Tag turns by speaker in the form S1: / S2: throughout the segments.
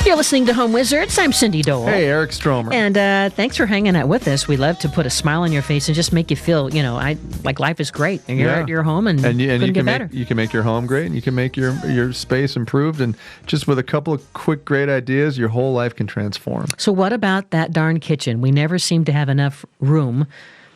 S1: You're listening to Home Wizards. I'm Cindy Dole.
S2: Hey, Eric Stromer.
S1: And thanks for hanging out with us. We love to put a smile on your face and just make you feel, like life is great. And you're at your home and couldn't get better.
S2: You can make your home great, and you can make your space improved. And just with a couple of quick, great ideas, your whole life can transform.
S1: So what about that darn kitchen? We never seem to have enough room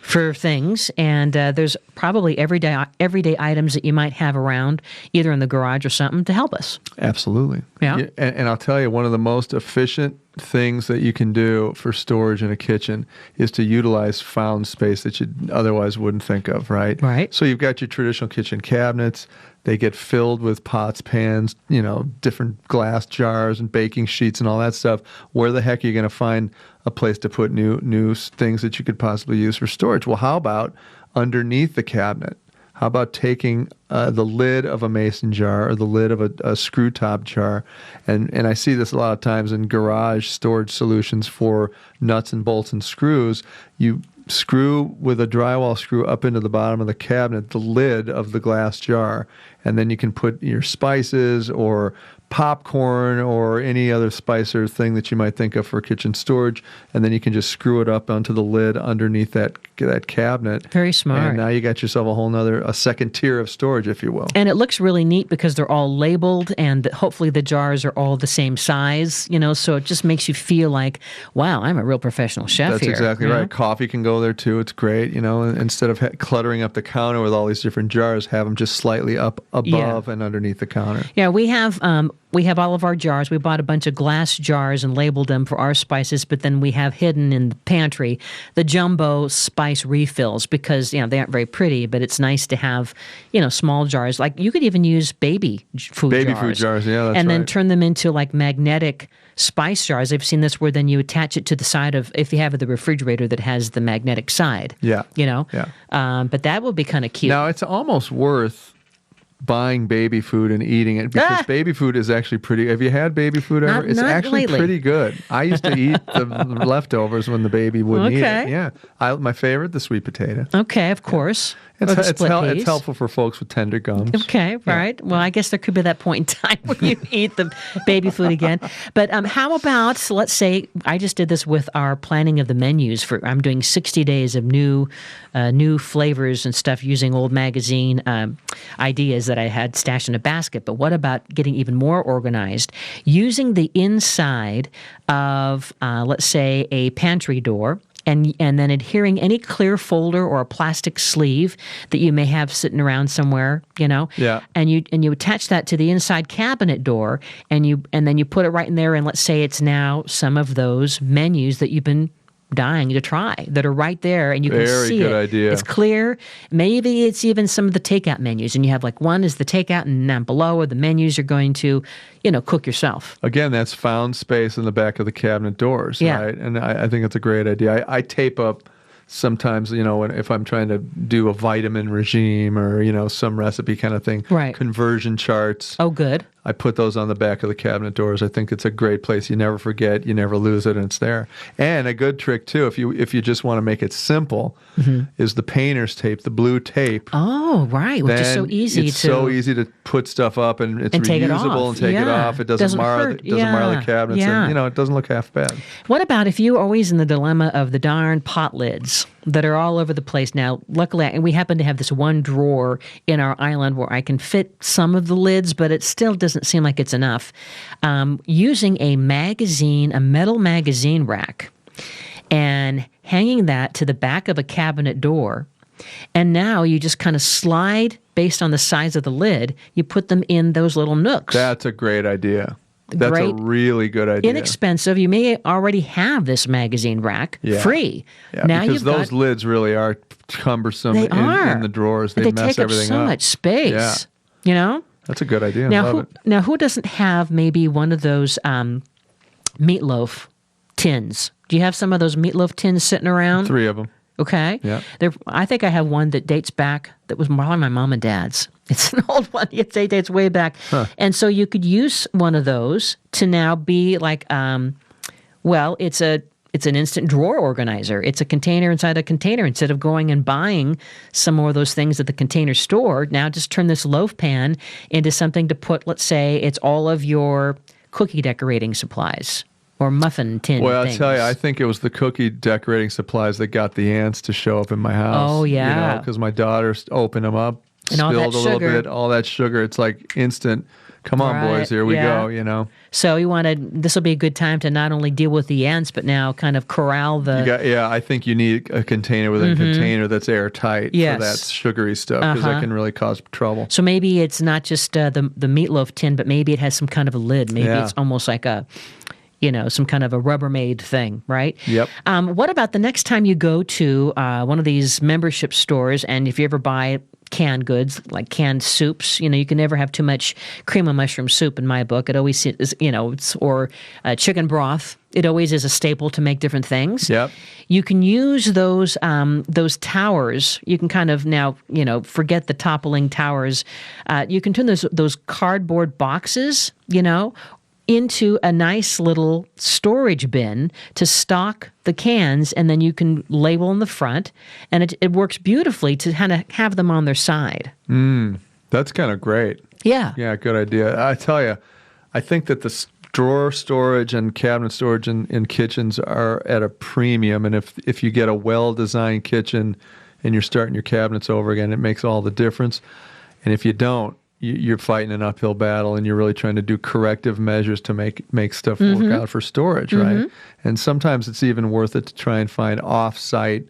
S1: for things, and there's probably everyday items that you might have around, either in the garage or something, to help us.
S2: Absolutely.
S1: Yeah.
S2: And I'll tell you, one of the most efficient things that you can do for storage in a kitchen is to utilize found space that you otherwise wouldn't think of, right?
S1: Right.
S2: So you've got your traditional kitchen cabinets. They get filled with pots, pans, different glass jars and baking sheets and all that stuff. Where the heck are you going to find a place to put new things that you could possibly use for storage? Well, how about underneath the cabinet? How about taking the lid of a mason jar or the lid of a screw top jar? And I see this a lot of times in garage storage solutions for nuts and bolts and screws. You screw with a drywall screw up into the bottom of the cabinet, the lid of the glass jar, and then you can put your spices or popcorn or any other spice or thing that you might think of for kitchen storage, and then you can just screw it up onto the lid underneath that cabinet.
S1: Very smart.
S2: And now you got yourself a second tier of storage, if you will.
S1: And it looks really neat because they're all labeled, and hopefully the jars are all the same size, so it just makes you feel like, wow, I'm a real professional chef
S2: That's
S1: here.
S2: That's exactly right. Coffee can go there too. It's great, instead of cluttering up the counter with all these different jars, have them just slightly up above and underneath the counter.
S1: Yeah, we have all of our jars. We bought a bunch of glass jars and labeled them for our spices, but then we have hidden in the pantry the jumbo spice refills because, they aren't very pretty, but it's nice to have, small jars. Like you could even use baby food
S2: jars, yeah, that's
S1: and then
S2: right.
S1: turn them into like magnetic spice jars. I've seen this where then you attach it to the side of, if you have the refrigerator that has the magnetic side.
S2: Yeah.
S1: Yeah. But that would be kind of cute.
S2: Now, it's almost worth buying baby food and eating it because baby food is actually pretty. Have you had baby food ever? It's actually
S1: lately.
S2: Pretty good. I used to eat the leftovers when the baby wouldn't eat it. Yeah. My favorite, the sweet potato.
S1: Okay, of course.
S2: It's helpful for folks with tender gums.
S1: Okay, right. Well, I guess there could be that point in time when you eat the baby food again. But how about, let's say, I just did this with our planning of the menus. I'm doing 60 days of new flavors and stuff using old magazine ideas that I had stashed in a basket. But what about getting even more organized? Using the inside of, let's say, a pantry door, and then adhering any clear folder or a plastic sleeve that you may have sitting around somewhere,
S2: Yeah.
S1: And you attach that to the inside cabinet door, and then you put it right in there, and let's say it's now some of those menus that you've been dying to try that are right there, and you can see it.
S2: Very good idea.
S1: It's clear. Maybe it's even some of the takeout menus, and you have like one is the takeout, and down below are the menus you're going to, cook yourself.
S2: Again, that's found space in the back of the cabinet doors,
S1: Yeah.
S2: right? And I think it's a great idea. I tape up sometimes, if I'm trying to do a vitamin regime or, some recipe kind of thing.
S1: Right.
S2: Conversion charts.
S1: Oh, good.
S2: I put those on the back of the cabinet doors. I think it's a great place. You never forget, you never lose it, and it's there. And a good trick too, if you just want to make it simple, is the painter's tape, the blue tape.
S1: Oh, right, which is so easy
S2: It's so easy to put stuff up, and it's reusable and take it off. It doesn't mar the cabinets, and it doesn't look half bad.
S1: What about if you're always in the dilemma of the darn pot lids that are all over the place? Now, luckily, we happen to have this one drawer in our island where I can fit some of the lids, but it still doesn't seem like it's enough. Using a metal magazine rack, and hanging that to the back of a cabinet door, and now you just kind of slide based on the size of the lid. You put them in those little nooks.
S2: That's a great idea. That's a really good idea.
S1: Inexpensive. You may already have this magazine rack free.
S2: Yeah, now because those lids really are cumbersome in the drawers. They mess everything up.
S1: They take up so much space.
S2: Yeah. That's a good idea.
S1: Now, who doesn't have maybe one of those meatloaf tins? Do you have some of those meatloaf tins sitting around?
S2: 3 of them.
S1: Okay.
S2: Yeah.
S1: I think I have one that dates back, that was probably my mom and dad's. It's an old one. It dates way back. Huh. And so you could use one of those to now be like, it's an instant drawer organizer. It's a container inside a container. Instead of going and buying some more of those things at the container store, now just turn this loaf pan into something to put, let's say, it's all of your cookie decorating supplies or muffin tin
S2: Well,
S1: things?
S2: I'll tell you, I think it was the cookie decorating supplies that got the ants to show up in my house.
S1: Oh, yeah.
S2: Because my daughter opened them up,
S1: And all that
S2: spilled a little
S1: sugar.
S2: bit, all that sugar. It's like instant, come on,
S1: Right,
S2: boys, here we
S1: yeah.
S2: go.
S1: So this will be a good time to not only deal with the ants, but now kind of corral the...
S2: I think you need a container within a container that's airtight
S1: Yes.
S2: for that sugary stuff, because that can really cause trouble.
S1: So maybe it's not just the meatloaf tin, but maybe it has some kind of a lid. Maybe it's almost like some kind of a Rubbermaid thing, right?
S2: Yep.
S1: What about the next time you go to one of these membership stores, and if you ever buy canned goods, like canned soups, you can never have too much cream of mushroom soup in my book. It always is, or chicken broth. It always is a staple to make different things.
S2: Yep.
S1: You can use those towers. You can kind of now, forget the toppling towers. You can turn those cardboard boxes, into a nice little storage bin to stock the cans, and then you can label in the front, and it works beautifully to kind of have them on their side.
S2: That's kind of great.
S1: Yeah.
S2: Yeah, good idea. I tell you, I think that the drawer storage and cabinet storage in kitchens are at a premium, and if you get a well-designed kitchen and you're starting your cabinets over again, it makes all the difference. And if you don't, you're fighting an uphill battle, and you're really trying to do corrective measures to make stuff work out for storage, right? And sometimes it's even worth it to try and find off-site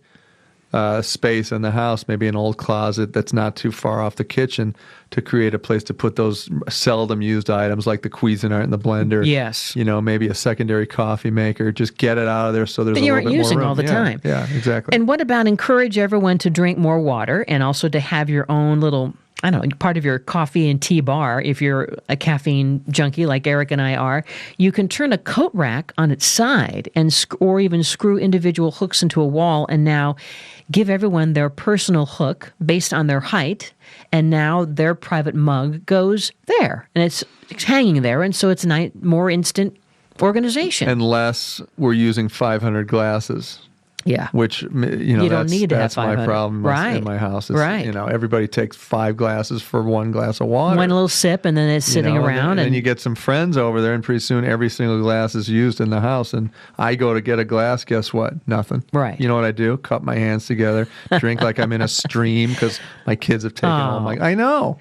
S2: space in the house, maybe an old closet that's not too far off the kitchen, to create a place to put those seldom used items like the Cuisinart and the blender.
S1: Yes.
S2: Maybe a secondary coffee maker. Just get it out of there so there's
S1: that
S2: a
S1: you
S2: little
S1: aren't
S2: bit more
S1: using
S2: room.
S1: all the time.
S2: Yeah, exactly.
S1: And what about encourage everyone to drink more water, and also to have your own little, part of your coffee and tea bar. If you're a caffeine junkie like Eric and I are, you can turn a coat rack on its side or even screw individual hooks into a wall, and now give everyone their personal hook based on their height, and now their private mug goes there, and it's hanging there, and so it's more instant organization.
S2: Unless we're using 500 glasses.
S1: Yeah.
S2: Which,
S1: you don't need to have 500.
S2: That's my problem in my house.
S1: Right.
S2: Everybody takes 5 glasses for 1 glass of water.
S1: One little sip, and then it's sitting around.
S2: And then you get some friends over there, and pretty soon every single glass is used in the house. And I go to get a glass, guess what? Nothing.
S1: Right.
S2: You know what I do? Cup my hands together, drink like I'm in a stream, because my kids have taken all my... I know.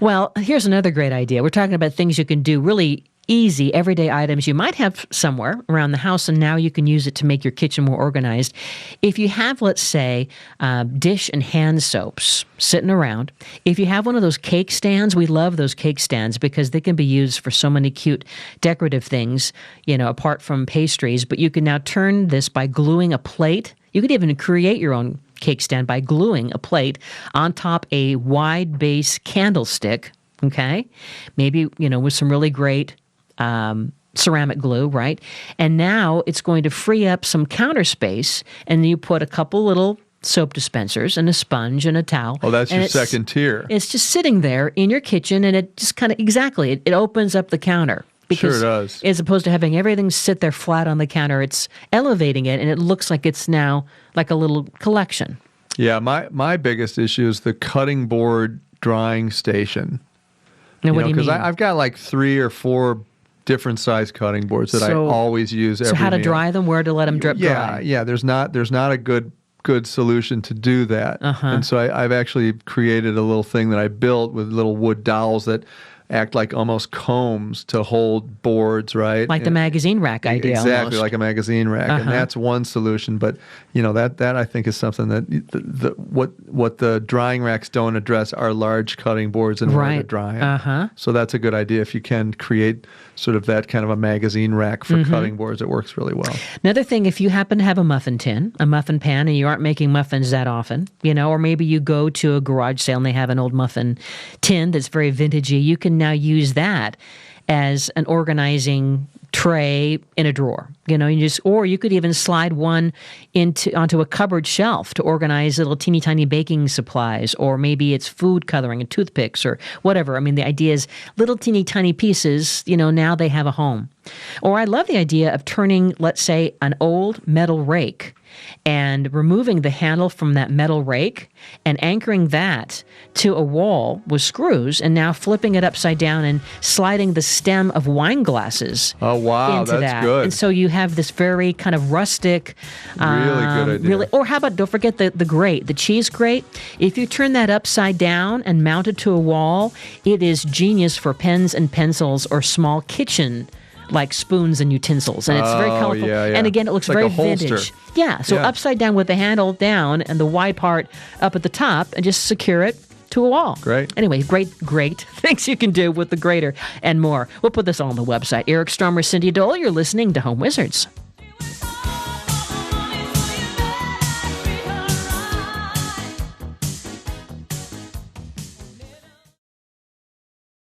S1: Well, here's another great idea. We're talking about things you can do really easy, everyday items you might have somewhere around the house, and now you can use it to make your kitchen more organized. If you have, let's say, dish and hand soaps sitting around, if you have one of those cake stands, we love those cake stands because they can be used for so many cute decorative things, apart from pastries, but you can now turn this by gluing a plate. You could even create your own cake stand by gluing a plate on top a wide base candlestick, okay? Maybe, with some really great ceramic glue, right? And now it's going to free up some counter space, and you put a couple little soap dispensers and a sponge and a towel.
S2: Oh, that's your second tier.
S1: It's just sitting there in your kitchen, and it just kind of, it opens up the counter. Because
S2: sure does.
S1: As opposed to having everything sit there flat on the counter, it's elevating it, and it looks like it's now like a little collection.
S2: Yeah, my biggest issue is the cutting board drying station.
S1: Now, what do you mean?
S2: Because I've got like 3 or 4 different size cutting boards that I always use every
S1: So how to
S2: meal.
S1: dry them, where to let them drip dry.
S2: Yeah, there's not a good solution to do that. And so I've actually created a little thing that I built with little wood dowels that act like almost combs to hold boards, right?
S1: Like the magazine rack idea.
S2: Exactly,
S1: almost.
S2: like a magazine rack. And that's one solution. But, that I think is something that what the drying racks don't address are large cutting boards and where to dry them. So that's a good idea. If you can create sort of that kind of a magazine rack for cutting boards, it works really well.
S1: Another thing, if you happen to have a muffin tin, a muffin pan, and you aren't making muffins that often, or maybe you go to a garage sale and they have an old muffin tin that's very vintagey, you can now use that as an organizing tray in a drawer. Or you could even slide one onto a cupboard shelf to organize little teeny tiny baking supplies, or maybe it's food coloring and toothpicks or whatever. I mean, the idea is little teeny tiny pieces, now they have a home. Or I love the idea of turning, let's say, an old metal rake and removing the handle from that metal rake and anchoring that to a wall with screws, and now flipping it upside down and sliding the stem of wine glasses
S2: Oh, wow,
S1: into
S2: that's
S1: that.
S2: good.
S1: And so you have this very kind of rustic,
S2: Really good idea.
S1: or how about, don't forget the grate, the cheese grate. If you turn that upside down and mount it to a wall, it is genius for pens and pencils or small kitchen like spoons and utensils, and it's very
S2: Oh,
S1: colorful.
S2: yeah, yeah.
S1: And again, it looks
S2: Like
S1: very
S2: a holster.
S1: vintage. Yeah, so
S2: Yeah.
S1: upside down with the handle down and the wide part up at the top, and just secure it to a wall.
S2: Great.
S1: Anyway, great things you can do with the grater and more. We'll put this all on the website. Eric Stromer, Cindy Dole, you're listening to Home Wizards.